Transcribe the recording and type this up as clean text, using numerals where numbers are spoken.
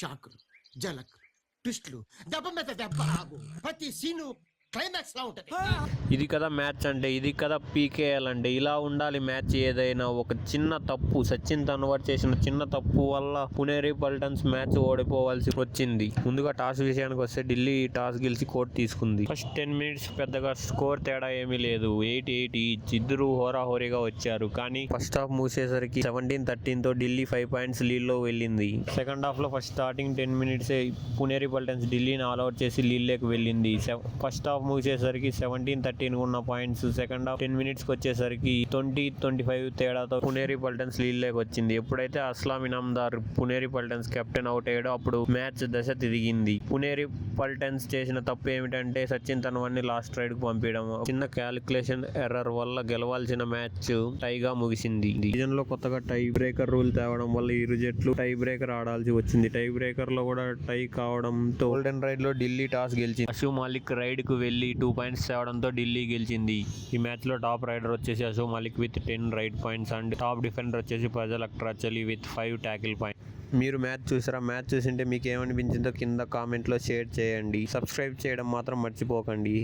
షాకులు, జలకులు, ట్విస్టులు, దెబ్బ మీద దెబ్బ ఆగు. ప్రతి సీను క్లైమాక్స్ లా ఉంటది. ఇది కదా మ్యాచ్ అంటే, ఇది కదా పీకేఎల్ అంటే. ఇలా ఉండాలి మ్యాచ్. ఏదైనా ఒక చిన్న తప్పు, సచిన్ తన్వర్ చేసిన చిన్న తప్పు వల్ల పుణేరి పల్టన్స్ మ్యాచ్ ఓడిపోవాల్సి వచ్చింది. ముందుగా టాస్ విషయానికి వస్తే ఢిల్లీ టాస్ గెలిచి కోర్టు తీసుకుంది. ఫస్ట్ 10 మినిట్స్ పెద్దగా స్కోర్ తేడా ఏమీ లేదు. 8-8 ఈచ్. ఇద్దరు హోరాహోరీగా వచ్చారు. కానీ ఫస్ట్ హాఫ్ మూసేసరికి 17-13 తో ఢిల్లీ 5 పాయింట్స్ లీడ్ లో వెళ్ళింది. సెకండ్ హాఫ్ లో first starting 10 minutes Puneri Paltans ఢిల్లీని ఆల్అౌట్ చేసి లీడ్ లోకి వెళ్ళింది. ఫస్ట్ హాఫ్ ముగిసేసరికి 17-13 ఉన్న పాయింట్స్ సెకండ్ హాఫ్ 10 మినిట్స్ కి వచ్చేసరికి 20-25 తేడాతో పుణేరి పల్టన్స్ లీడ్ లోకి వచ్చింది. ఎప్పుడైతే అస్లాం ఇనామ్దార్ పుణేరి పల్టన్స్ కెప్టెన్ అవుట్ అయ్యాడో అప్పుడు మ్యాచ్ దశ తిరిగింది. పుణేరి పల్టన్స్ చేసిన తప్పు ఏమిటంటే సచిన్ తన్వర్ ని లాస్ట్ రైడ్ కు పంపించడం. చిన్న క్యాలిక్యులేషన్ ఎర్రర్ వల్ల గెలవాల్సిన మ్యాచ్ టైగా ముగిసింది. సీజన్ లో కొత్తగా టై బ్రేకర్ రూల్ తేవడం వల్ల ఇరు జట్లు టై బ్రేకర్ ఆడాల్సి వచ్చింది. టై బ్రేకర్ లో కూడా టై కావడంతో గోల్డెన్ రైడ్ లో ఢిల్లీ టాస్ గెలిచింది. అశు మాలిక్ రైడ్ కు వెళ్లి 2 పాయింట్స్ తేవడంతో ఢిల్లీ గెలిచింది. ఈ మ్యాచ్ లో టాప్ రైడర్ వచ్చేసి Ashu Malik with 10 raid points and top defender వచ్చేసి Fazal Akhtar with 5 tackle points. మీరు మ్యాచ్ చూసారా? మ్యాచ్ చూసింటే మీకు ఏమనిపించిందో కింద కామెంట్లో షేర్ చేయండి. సబ్స్క్రైబ్ చేయడం మాత్రం మర్చిపోకండి.